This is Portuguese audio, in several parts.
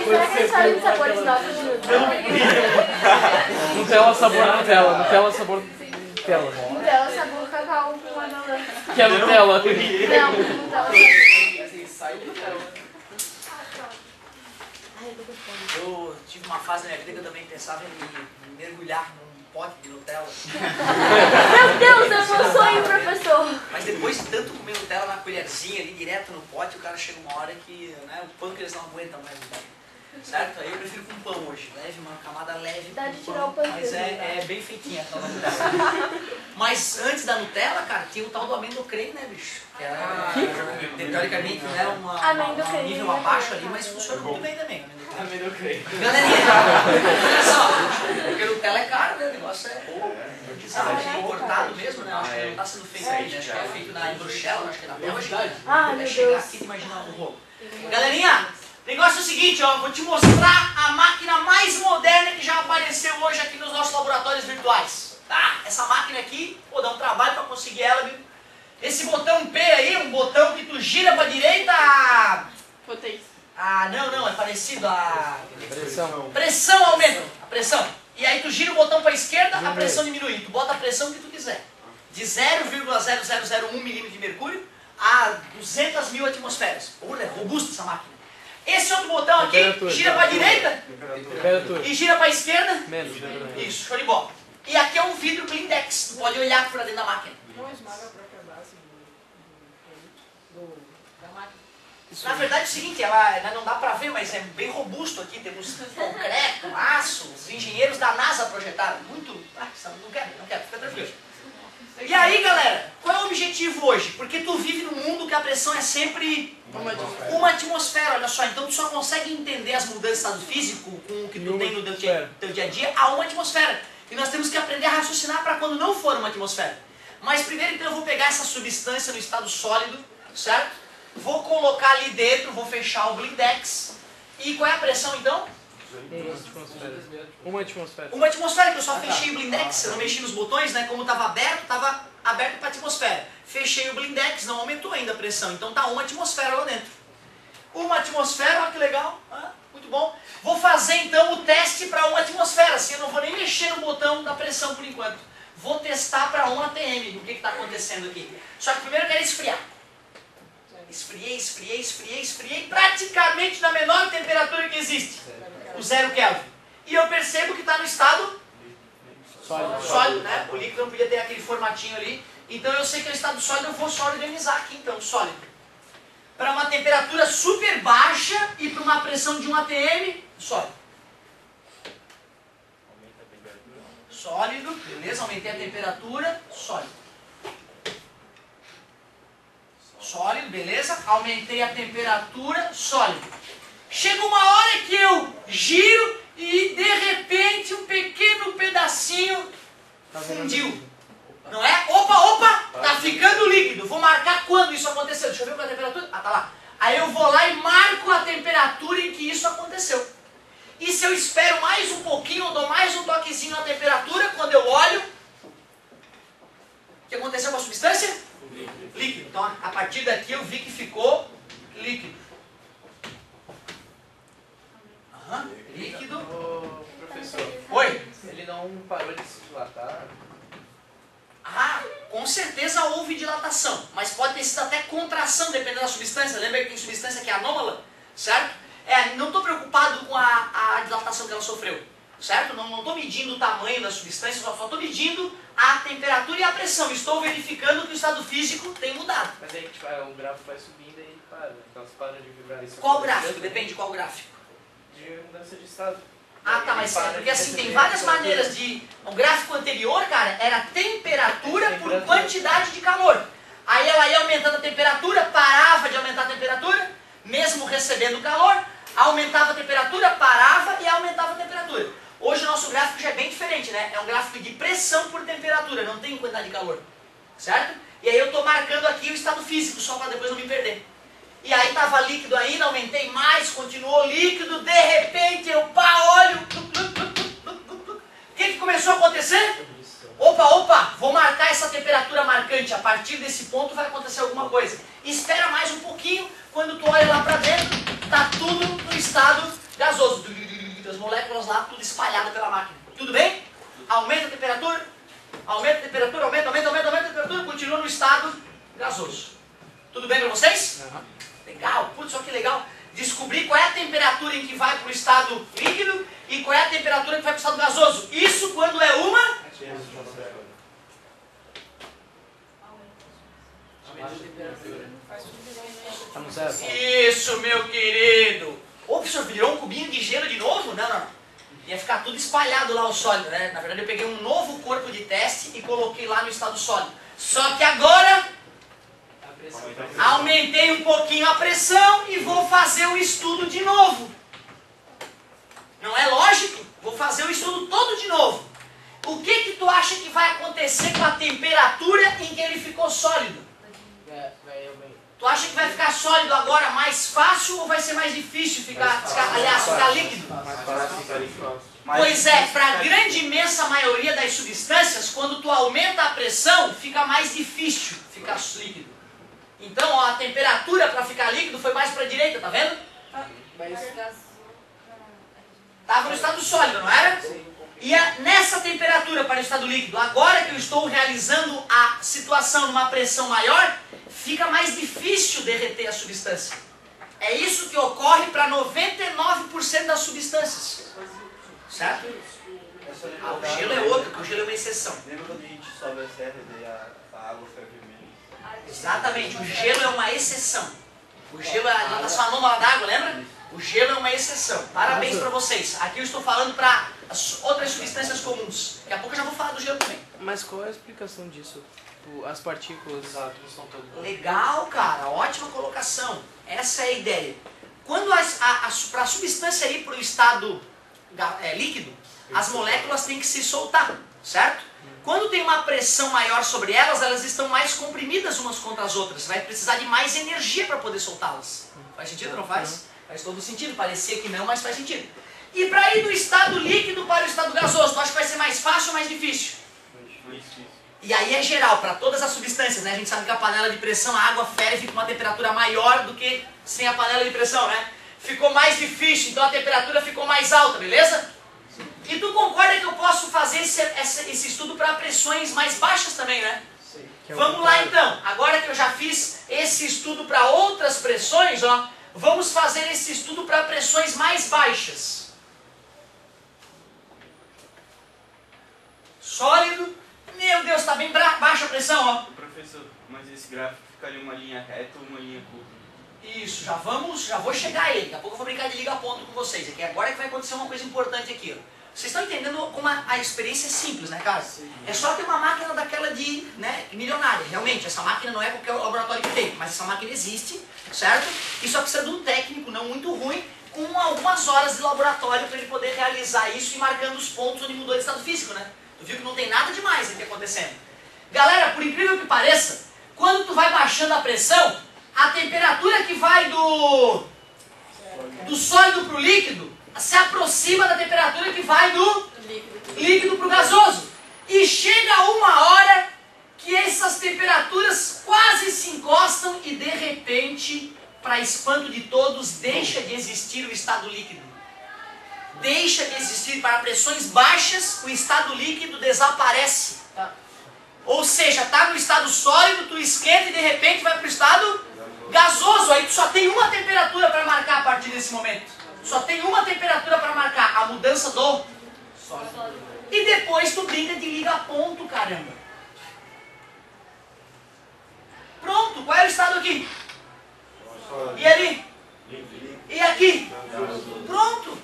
será que eles fazem sabores novos? Nutella sabor Nutella. Nutella sabor Nutella. Nutella sabor cacau com amarelã. Que é Nutella? Não, Nutella. Eu tive uma fase na minha vida que eu também pensava em mergulhar num pote de Nutella. Meu Deus, é meu sonho, professor. Mas depois de tanto comer Nutella na colherzinha ali, direto no pote, o cara chega uma hora que, né, o pâncreas não aguenta mais. Certo? Aí eu prefiro com pão hoje. Leve, uma camada leve. Dá de com tirar o pão, pâncreas. mas é bem feitinha aquela Nutella. Mas antes da Nutella, cara, tinha o tal do amendoim, né, bicho? Que era, teoricamente, né, um nível abaixo ali, mas funciona muito bem também. Amendoim. Galerinha, olha só, porque Nutella é caro, né? O negócio é importado mesmo, né? Acho que não está sendo feito aí, né? Acho que é feito em Bruxelas, acho que é na Bélgica. Até chegar aqui, imagina o rolo. Galerinha, o negócio é o seguinte, ó, vou te mostrar a máquina mais moderna que já apareceu hoje aqui nos nossos laboratórios virtuais. Tá? Essa máquina aqui, pô, dá um trabalho para conseguir ela, viu? Esse botão P aí, um botão que tu gira para direita. Botei. Ah, não, é parecido a... Pressão. Pressão aumenta, a pressão. E aí tu gira o botão para a esquerda, a pressão diminui. Tu bota a pressão que tu quiser. De 0,0001 milímetro de mercúrio a 200 mil atmosferas. Pô, é robusta essa máquina. Esse outro botão aqui, gira para a direita e gira para a esquerda. Menos. Isso, show de bola. E aqui é um vidro blindex, tu pode olhar para dentro da máquina. Não esmaga a própria base da máquina. Na verdade é o seguinte, ela não dá pra ver, mas é bem robusto aqui, temos concreto, aço, os engenheiros da NASA projetaram, muito... não quero, fica tranquilo. E aí galera, qual é o objetivo hoje? Porque tu vive num mundo que a pressão é sempre uma atmosfera, olha só, então tu só consegue entender as mudanças do estado físico com o que tu tem no teu dia a dia a uma atmosfera. E nós temos que aprender a raciocinar para quando não for uma atmosfera. Mas primeiro então eu vou pegar essa substância no estado sólido, certo? Vou colocar ali dentro, vou fechar o blindex. E qual é a pressão então? Uma atmosfera. Uma atmosfera, que eu só fechei o blindex, eu não mexi nos botões, né? Como estava aberto para a atmosfera. Fechei o blindex, não aumentou ainda a pressão, então tá uma atmosfera lá dentro. Uma atmosfera, olha que legal, muito bom. Vou fazer então o teste para uma atmosfera, assim eu não vou nem mexer no botão da pressão por enquanto. Vou testar para 1 atm, o que está acontecendo aqui. Só que primeiro eu quero esfriar. Esfriei, praticamente na menor temperatura que existe, o 0 Kelvin. E eu percebo que está no estado sólido, né? O líquido não podia ter aquele formatinho ali. Então eu sei que é o estado sólido, eu vou só organizar aqui então, sólido. Para uma temperatura super baixa e para uma pressão de 1 atm, sólido. Sólido, beleza, aumentei a temperatura, sólido. Sólido, beleza? Aumentei a temperatura, sólido. Chega uma hora que eu giro e de repente um pequeno pedacinho fundiu. Não é? Opa, tá ficando líquido. Vou marcar quando isso aconteceu. Deixa eu ver qual é a temperatura. Ah, tá lá. Aí eu vou lá e marco a temperatura em que isso aconteceu. E se eu espero mais um pouquinho, eu dou mais um toquezinho na temperatura, quando eu olho, o que aconteceu com a substância? Líquido. Então, a partir daqui eu vi que ficou líquido. Líquido. Ô, professor. Oi? Ele não parou de se dilatar? Ah, com certeza houve dilatação, mas pode ter sido até contração, dependendo da substância. Lembra que tem substância que é anômala, certo? Não estou preocupado com a dilatação que ela sofreu, certo? Não estou medindo o tamanho da substância, só estou medindo a temperatura e a pressão. Estou verificando que o estado físico tem mudado. Mas aí tipo, o gráfico vai subindo e para. Então você para de vibrar isso. Qual gráfico? Depende de qual gráfico. De mudança de estado. Ah, tá, mas é porque assim, tem várias maneiras de... O gráfico anterior, cara, era temperatura por quantidade de calor. Aí ela ia aumentando a temperatura, parava de aumentar a temperatura, mesmo recebendo calor, aumentava a temperatura, parava e aumentava a temperatura. Hoje o nosso gráfico já é bem diferente, né? É um gráfico de pressão por temperatura, não tem quantidade de calor, certo? E aí eu estou marcando aqui o estado físico, só para depois não me perder. E aí estava líquido ainda, aumentei mais, continuou líquido, de repente eu olho... O que começou a acontecer? Opa, vou marcar essa temperatura marcante, a partir desse ponto vai acontecer alguma coisa. Espera mais um pouquinho, quando tu olha lá para dentro, está tudo no estado gasoso. moléculas lá, tudo espalhada pela máquina. Tudo bem? Aumenta a temperatura, aumenta a temperatura, aumenta a temperatura, continua no estado gasoso. Tudo bem para vocês? Legal, putz, olha que legal. Descobrir qual é a temperatura em que vai para o estado líquido e qual é a temperatura que vai para o estado gasoso. Isso quando é uma... Tá no zero? Isso, meu querido. Ô, professor, virou um cubinho de gelo de novo? Não, não, não. Ia ficar tudo espalhado lá o sólido, né? Na verdade eu peguei um novo corpo de teste e coloquei lá no estado sólido. Só que agora aumentei um pouquinho a pressão e vou fazer o estudo de novo. Não é lógico? Vou fazer o estudo todo de novo. O que que tu acha que vai acontecer com a temperatura em que ele ficou sólido? Tu acha que vai ficar sólido agora mais fácil ou vai ser mais difícil ficar líquido? Pois é, para a grande imensa maioria das substâncias, quando tu aumenta a pressão, fica mais difícil ficar líquido. Então, ó, a temperatura para ficar líquido foi mais para a direita, tá vendo? Estava no estado sólido, não era? E nessa temperatura para o estado líquido, agora que eu estou realizando a situação numa pressão maior, fica mais difícil derreter a substância. É isso que ocorre para 99% das substâncias. Certo? O gelo é outro, porque o gelo é uma exceção. Lembra quando a gente sobe a serra e a água fica vermelha? Exatamente, o gelo é uma exceção. O gelo é a dilatação anômala d'água, lembra? O gelo é uma exceção. Parabéns para vocês. Aqui eu estou falando para as outras substâncias comuns. Daqui a pouco eu já vou falar do gelo também. Mas qual é a explicação disso? As partículas, os átomos estão todos... Legal, cara. Ótima colocação. Essa é a ideia. Quando para a substância ir para o estado líquido, as moléculas têm que se soltar, certo? Quando tem uma pressão maior sobre elas, elas estão mais comprimidas umas contra as outras. Vai precisar de mais energia para poder soltá-las. Faz sentido ou não faz? Faz todo sentido. Parecia que não, mas faz sentido. E para ir do estado líquido para o estado gasoso, tu acha que vai ser mais fácil ou mais difícil? E aí é geral, para todas as substâncias, né? A gente sabe que a panela de pressão, a água ferve com uma temperatura maior do que sem a panela de pressão, né? Ficou mais difícil, então a temperatura ficou mais alta, beleza? E tu concorda que eu posso fazer esse estudo para pressões mais baixas também, né? Sim. Vamos lá então. Agora que eu já fiz esse estudo para outras pressões, ó, vamos fazer esse estudo para pressões mais baixas. Sólido. Meu Deus, está bem baixa a pressão, ó. Professor, mas esse gráfico ficaria uma linha reta ou uma linha curva? Isso, já vou chegar aí. Daqui a pouco eu vou brincar de liga-ponto com vocês. Aqui agora é que vai acontecer uma coisa importante aqui, ó. Vocês estão entendendo como a experiência é simples, né, cara? Sim. É só ter uma máquina daquela de, né, milionária. Realmente, essa máquina não é qualquer laboratório que tem, mas essa máquina existe, certo? E só precisa de um técnico não muito ruim, com algumas horas de laboratório para ele poder realizar isso e marcando os pontos onde mudou de estado físico, né? Tu viu que não tem nada demais aqui acontecendo. Galera, por incrível que pareça, quando tu vai baixando a pressão, a temperatura que vai do sólido para o líquido se aproxima da temperatura que vai do líquido para o gasoso. E chega uma hora que essas temperaturas quase se encostam e de repente, para espanto de todos, deixa de existir o estado líquido. Deixa de existir. Para pressões baixas, o estado líquido desaparece. Ou seja, está no estado sólido, tu esquenta e de repente vai para o estado gasoso. Aí tu só tem uma temperatura para marcar a partir desse momento. Só tem uma temperatura para marcar a mudança do sólido. E depois tu brinca de liga-ponto, caramba. Pronto, qual é o estado aqui? E ali? E aqui? Pronto.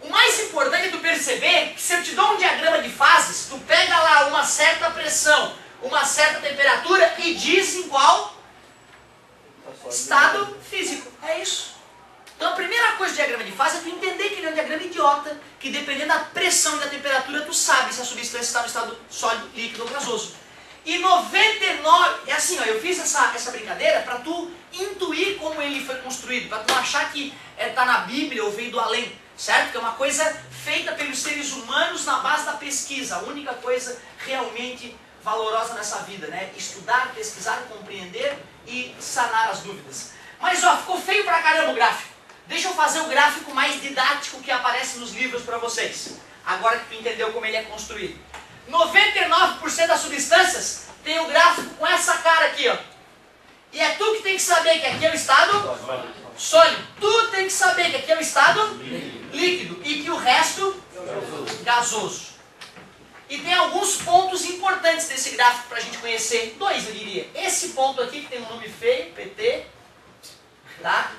O mais importante é tu perceber que se eu te dou um diagrama de fases, tu pega lá uma certa pressão, uma certa temperatura e diz em qual estado físico. É isso. Então a primeira coisa do diagrama de fase é tu entender que ele é um diagrama idiota, que dependendo da pressão e da temperatura, tu sabe se a substância está no estado sólido, líquido ou gasoso. E 99, é assim, ó, eu fiz essa brincadeira para tu intuir como ele foi construído, para tu não achar que está na Bíblia ou veio do além, certo? Que é uma coisa feita pelos seres humanos na base da pesquisa, a única coisa realmente valorosa nessa vida, né? Estudar, pesquisar, compreender e sanar as dúvidas. Mas ó, ficou feio pra caramba o gráfico. Deixa eu fazer o gráfico mais didático que aparece nos livros para vocês. Agora que tu entendeu como ele é construído. 99% das substâncias tem o gráfico com essa cara aqui, ó. E é tu que tem que saber que aqui é o estado sólido. Tu tem que saber que aqui é o estado líquido e que o resto gasoso. E tem alguns pontos importantes desse gráfico para a gente conhecer. Dois, eu diria. Esse ponto aqui, que tem um nome feio, PT, tá?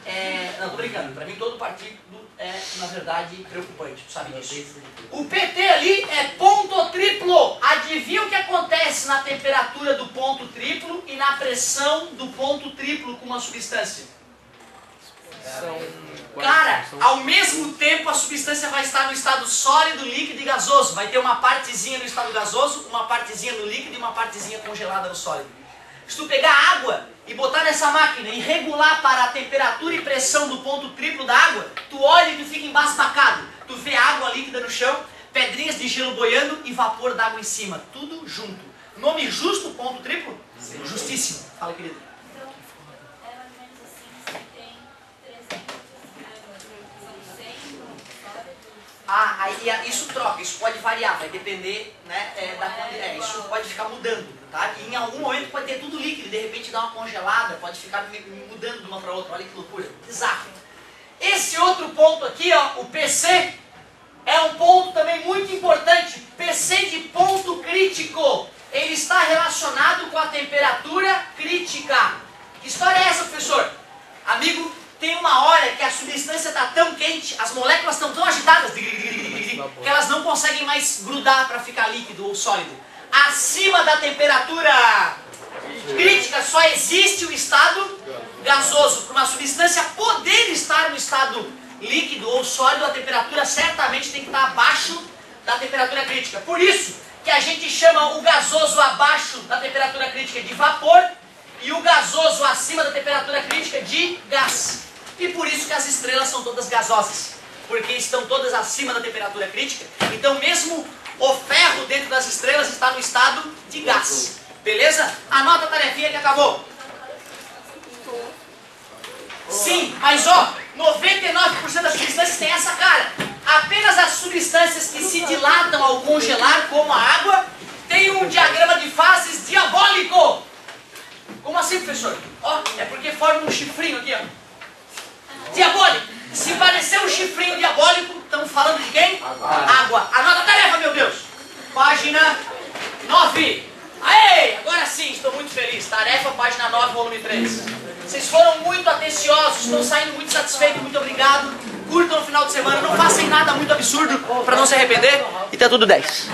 Não, tô brincando. Para mim, todo partido é, na verdade, preocupante. Tu sabe disso. O PT ali é ponto triplo. Adivinha o que acontece na temperatura do ponto triplo e na pressão do ponto triplo com uma substância? Cara, ao mesmo tempo a substância vai estar no estado sólido, líquido e gasoso. Vai ter uma partezinha no estado gasoso, uma partezinha no líquido e uma partezinha congelada no sólido. Se tu pegar água e botar nessa máquina e regular para a temperatura e pressão do ponto triplo da água, tu olha e tu fica embasbacado. Tu vê água líquida no chão, pedrinhas de gelo boiando e vapor d'água em cima. Tudo junto. Nome justo, ponto triplo? Sim. Justíssimo. Fala, querido. Aí isso troca, isso pode variar, vai depender, né, isso pode ficar mudando, tá? E em algum momento pode ter tudo líquido, de repente dá uma congelada, pode ficar mudando de uma para outra, olha que loucura, bizarro. Esse outro ponto aqui, ó, o PC, é um ponto também muito importante, PC de ponto crítico, ele está relacionado com a temperatura crítica. Que história é essa, professor? Amigo, tem uma hora que a substância está tão quente, as moléculas estão tão agitadas, que elas não conseguem mais grudar para ficar líquido ou sólido. Acima da temperatura crítica só existe o estado gasoso. Para uma substância poder estar no estado líquido ou sólido, a temperatura certamente tem que estar abaixo da temperatura crítica. Por isso que a gente chama o gasoso abaixo da temperatura crítica de vapor e o gasoso acima da temperatura crítica de gás. E por isso que as estrelas são todas gasosas, porque estão todas acima da temperatura crítica. Então mesmo o ferro dentro das estrelas está no estado de gás. Beleza? Anota a tarefinha que acabou. Sim, mas ó, 99% das substâncias tem essa cara. Apenas as substâncias que se dilatam ao congelar, como a água, tem um diagrama de fases diabólico. Como assim, professor? Ó, é porque forma um chifrinho aqui, ó. Diabólico. Se parecer um chifrinho diabólico, estamos falando de quem? Água. Anota a tarefa, meu Deus. Página 9. Aê, agora sim, estou muito feliz. Tarefa, página 9, volume 3. Vocês foram muito atenciosos, estão saindo muito satisfeitos, muito obrigado. Curtam no final de semana, não façam nada muito absurdo para não se arrepender. E tá tudo 10.